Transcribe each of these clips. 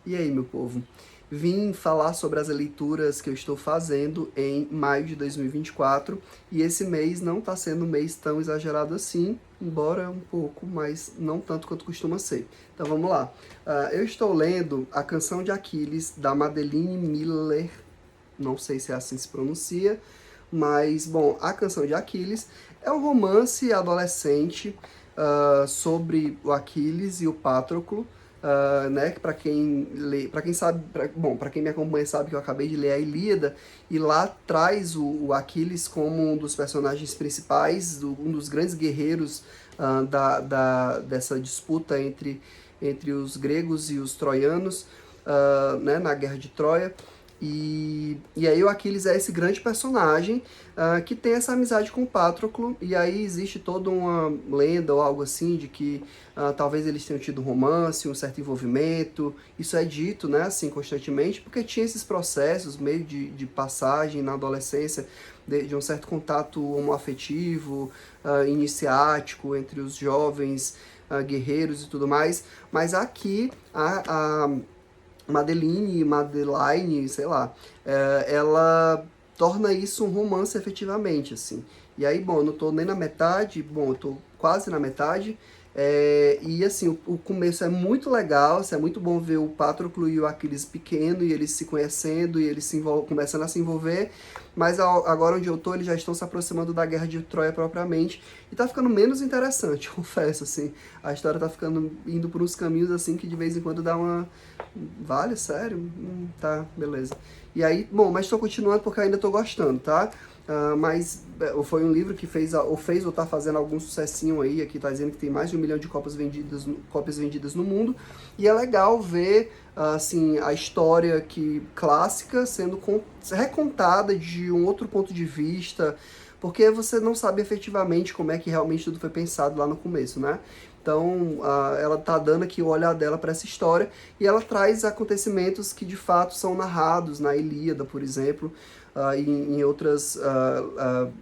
E aí, meu povo? Vim falar sobre as leituras que eu estou fazendo em maio de 2024 e esse mês não está sendo um mês tão exagerado assim, embora um pouco, mas não tanto quanto costuma ser. Então vamos lá. Eu estou lendo A Canção de Aquiles, da Madeline Miller, não sei se é assim que se pronuncia, mas, bom, A Canção de Aquiles é um romance adolescente sobre o Aquiles e o Patroclo, né, que para quem lê, para quem sabe, bom, para quem me acompanha sabe que eu acabei de ler a Ilíada, e lá traz o Aquiles como um dos personagens principais, um dos grandes guerreiros dessa disputa entre os gregos e os troianos, né, na Guerra de Troia. E aí o Aquiles é esse grande personagem que tem essa amizade com o Patroclo, e aí existe toda uma lenda ou algo assim de que talvez eles tenham tido um romance, um certo envolvimento. Isso é dito, né, assim, constantemente, porque tinha esses processos meio de passagem na adolescência de um certo contato homoafetivo, iniciático entre os jovens guerreiros e tudo mais. Mas aqui Madeline, sei lá, ela torna isso um romance efetivamente, assim. E aí, bom, eu não tô nem na metade, bom, eu tô quase na metade, e assim, o começo é muito legal, assim, é muito bom ver o Patroclo e o Aquiles pequeno, e eles se conhecendo, e eles começando a se envolver, mas agora onde eu tô, eles já estão se aproximando da Guerra de Troia propriamente, e tá ficando menos interessante, confesso, assim. A história tá ficando, indo por uns caminhos, assim, que de vez em quando dá uma... Vale? Sério? Tá, beleza. E aí, bom, mas estou continuando porque ainda estou gostando, tá? Mas foi um livro que fez ou tá fazendo algum sucessinho aí, aqui tá dizendo que tem mais de 1 milhão de cópias vendidas no mundo, e é legal ver, assim, a história clássica sendo recontada de um outro ponto de vista, porque você não sabe efetivamente como é que realmente tudo foi pensado lá no começo, né? Então, ela tá dando aqui o olhar dela para essa história, e ela traz acontecimentos que de fato são narrados na Ilíada, por exemplo, em outras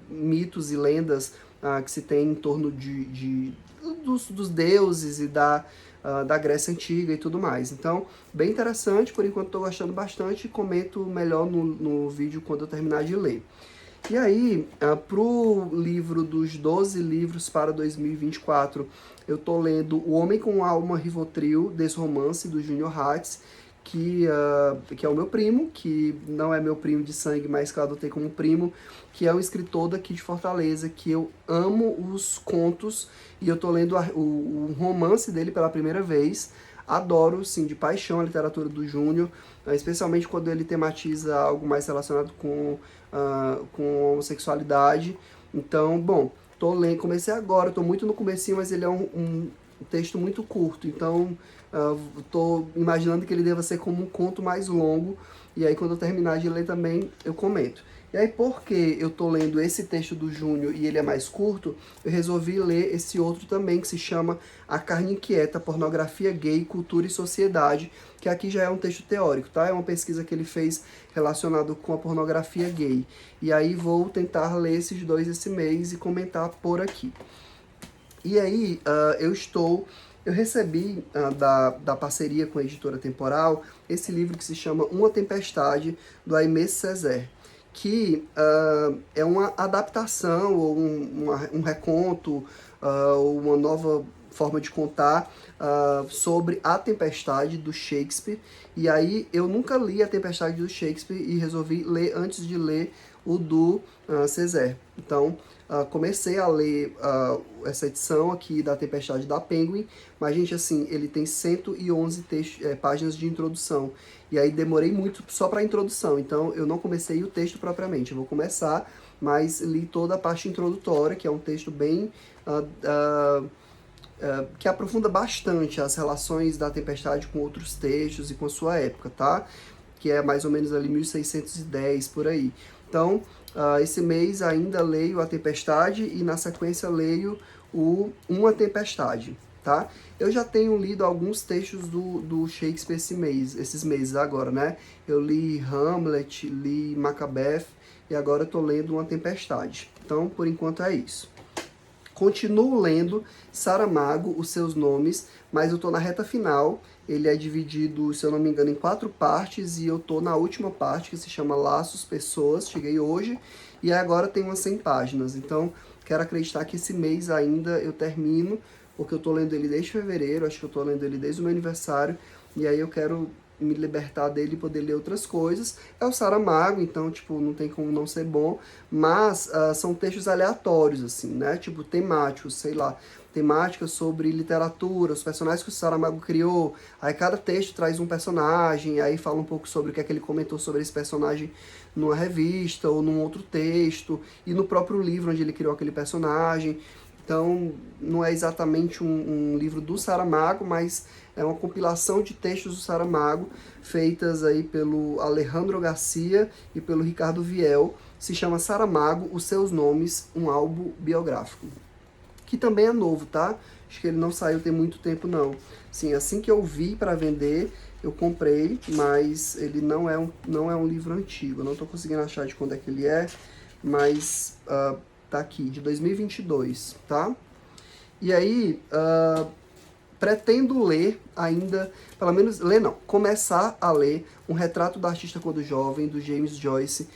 mitos e lendas que se tem em torno dos deuses e da Grécia Antiga e tudo mais. Então, bem interessante, por enquanto estou gostando bastante, e comento melhor no vídeo quando eu terminar de ler. E aí, pro livro dos 12 livros para 2024, eu tô lendo O Homem com Alma Rivotril, desse romance do Junior Hatz, que é o meu primo, que não é meu primo de sangue, mas que eu adotei como primo, que é um escritor daqui de Fortaleza, que eu amo os contos, e eu tô lendo o romance dele pela primeira vez. Adoro, sim, de paixão a literatura do Júnior, especialmente quando ele tematiza algo mais relacionado com homossexualidade. Então, bom, tô lendo, comecei agora, tô muito no comecinho, mas ele é um texto muito curto, então tô imaginando que ele deva ser como um conto mais longo, e aí quando eu terminar de ler também eu comento. E aí, porque eu tô lendo esse texto do Júnior e ele é mais curto, eu resolvi ler esse outro também, que se chama A Carne Inquieta, Pornografia Gay, Cultura e Sociedade, que aqui já é um texto teórico, tá? É uma pesquisa que ele fez relacionado com a pornografia gay. E aí vou tentar ler esses dois esse mês e comentar por aqui. E aí, eu recebi da parceria com a editora Temporal esse livro que se chama Uma Tempestade, do Aimé Césaire, que é uma adaptação ou um reconto ou uma nova forma de contar sobre A Tempestade do Shakespeare. E aí eu nunca li A Tempestade do Shakespeare e resolvi ler antes de ler o do Césaire. Então, comecei a ler essa edição aqui da Tempestade da Penguin, mas, gente, assim, ele tem 111 páginas de introdução, e aí demorei muito só para a introdução, então eu não comecei o texto propriamente, eu vou começar, mas li toda a parte introdutória, que é um texto bem... que aprofunda bastante as relações da Tempestade com outros textos e com a sua época, tá? Que é mais ou menos ali 1610, por aí. Então, esse mês ainda leio A Tempestade e na sequência leio Uma Tempestade, tá? Eu já tenho lido alguns textos do Shakespeare esses meses agora, né? Eu li Hamlet, li Macbeth e agora eu tô lendo Uma Tempestade. Então, por enquanto é isso. Continuo lendo Saramago, Os Seus Nomes, mas eu tô na reta final Ele é dividido, se eu não me engano, em 4 partes, e eu tô na última parte, que se chama Laços, Pessoas, cheguei hoje, e agora tem umas 100 páginas. Então, quero acreditar que esse mês ainda eu termino, porque eu tô lendo ele desde fevereiro, acho que eu tô lendo ele desde o meu aniversário, e aí eu quero me libertar dele e poder ler outras coisas. É o Saramago, então, tipo, não tem como não ser bom, mas são textos aleatórios, assim, né? Tipo, temáticos, sei lá, temáticas sobre literatura, os personagens que o Saramago criou, aí cada texto traz um personagem, aí fala um pouco sobre o que é que ele comentou sobre esse personagem numa revista ou num outro texto, e no próprio livro onde ele criou aquele personagem. Então, não é exatamente um livro do Saramago, mas é uma compilação de textos do Saramago, feitas aí pelo Alejandro Garcia e pelo Ricardo Viel. Se chama Saramago, Os Seus Nomes, um álbum biográfico. Que também é novo, tá? Acho que ele não saiu tem muito tempo, não. Sim, assim que eu vi para vender, eu comprei, mas ele não é um livro antigo. Eu não estou conseguindo achar de quando é que ele é, mas tá aqui, de 2022, tá? E aí, pretendo ler ainda, pelo menos, ler não, começar a ler Um Retrato da Artista Quando Jovem, do James Joyce,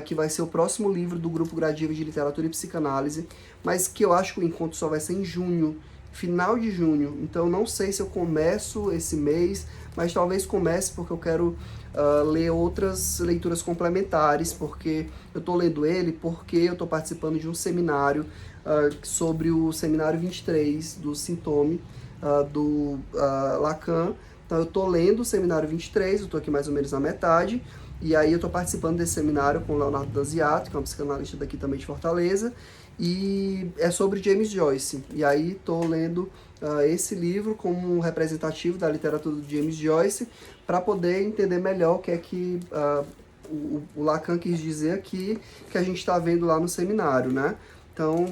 que vai ser o próximo livro do Grupo Gradiva de Literatura e Psicanálise, mas que eu acho que o encontro só vai ser em junho, final de junho, então não sei se eu começo esse mês, mas talvez comece porque eu quero ler outras leituras complementares, porque eu estou lendo ele porque eu estou participando de um seminário sobre o Seminário 23 do Sintome, do Lacan. Então eu estou lendo o Seminário 23, eu estou aqui mais ou menos na metade, e aí eu estou participando desse seminário com o Leonardo Danziato, que é um psicanalista daqui também de Fortaleza, e é sobre James Joyce. E aí estou lendo esse livro como um representativo da literatura do James Joyce, para poder entender melhor o que é que o Lacan quis dizer aqui, que a gente está vendo lá no seminário, né? Então,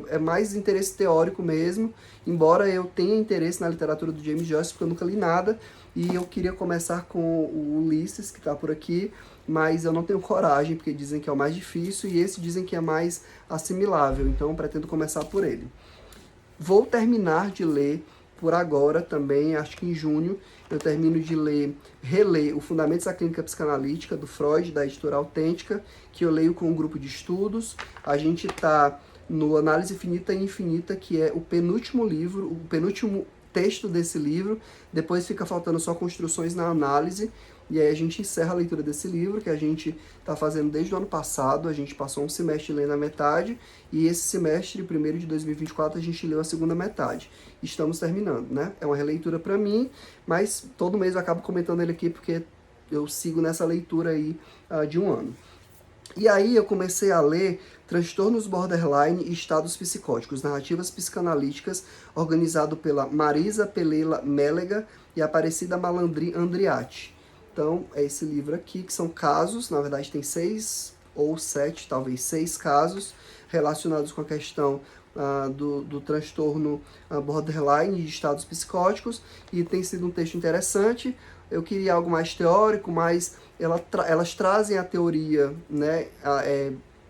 é mais interesse teórico mesmo, embora eu tenha interesse na literatura do James Joyce, porque eu nunca li nada, e eu queria começar com o Ulisses, que está por aqui, mas eu não tenho coragem, porque dizem que é o mais difícil, e esse dizem que é mais assimilável, então eu pretendo começar por ele. Vou terminar de ler por agora também, acho que em junho, eu termino de reler o Fundamentos da Clínica Psicanalítica, do Freud, da editora Autêntica, que eu leio com um grupo de estudos. A gente está no Análise Finita e Infinita, que é o penúltimo livro, o penúltimo texto desse livro, depois fica faltando só Construções na Análise, e aí a gente encerra a leitura desse livro, que a gente está fazendo desde o ano passado. A gente passou um semestre lendo a metade, e esse semestre, primeiro de 2024, a gente leu a segunda metade. Estamos terminando, né? É uma releitura para mim, mas todo mês eu acabo comentando ele aqui, porque eu sigo nessa leitura aí de um ano. E aí eu comecei a ler Transtornos Borderline e Estados Psicóticos, Narrativas Psicanalíticas, organizado pela Marisa Pelela Mélega e Aparecida Malandri Andriati. Então, é esse livro aqui, que são casos, na verdade tem 6 ou 7, talvez 6 casos, relacionados com a questão do transtorno borderline e de estados psicóticos, e tem sido um texto interessante. Eu queria algo mais teórico, mas elas trazem a teoria, né,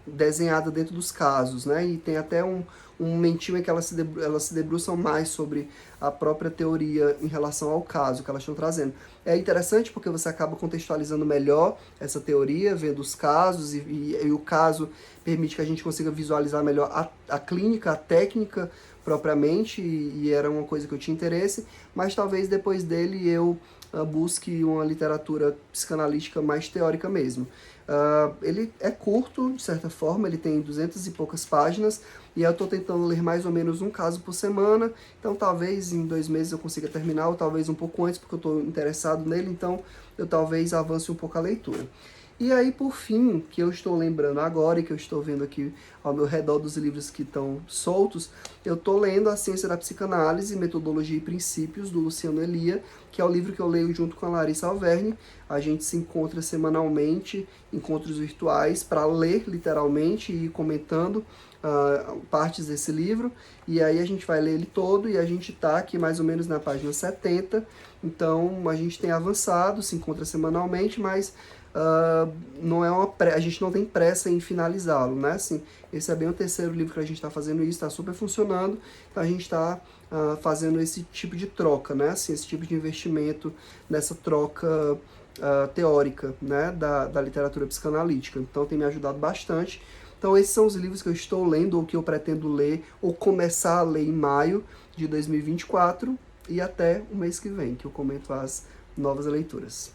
desenhada dentro dos casos, né, e tem até um momentinho em que elas se debruçam mais sobre a própria teoria em relação ao caso que elas estão trazendo. É interessante porque você acaba contextualizando melhor essa teoria, vendo os casos, e o caso permite que a gente consiga visualizar melhor a clínica, a técnica propriamente, e era uma coisa que eu tinha interesse, mas talvez depois dele eu busque uma literatura psicanalítica mais teórica mesmo. Ele é curto, de certa forma, ele tem 200 e poucas páginas, e eu estou tentando ler mais ou menos um caso por semana, então talvez em 2 meses eu consiga terminar, ou talvez um pouco antes, porque eu estou interessado nele, então eu talvez avance um pouco a leitura. E aí, por fim, que eu estou lembrando agora e que eu estou vendo aqui ao meu redor dos livros que estão soltos, eu estou lendo A Ciência da Psicanálise, Metodologia e Princípios, do Luciano Elia, que é o livro que eu leio junto com a Larissa Alverne. A gente se encontra semanalmente, encontros virtuais, para ler literalmente e ir comentando partes desse livro, e aí a gente vai ler ele todo, e a gente está aqui mais ou menos na página 70, então a gente tem avançado, se encontra semanalmente, mas não é a gente não tem pressa em finalizá-lo, né? Assim, esse é bem o terceiro livro que a gente está fazendo isso, está super funcionando, então a gente está fazendo esse tipo de troca, né? Assim, esse tipo de investimento nessa troca teórica, né? Da literatura psicanalítica. Então tem me ajudado bastante. Então esses são os livros que eu estou lendo ou que eu pretendo ler ou começar a ler em maio de 2024 e até o mês que vem, que eu comento as novas leituras.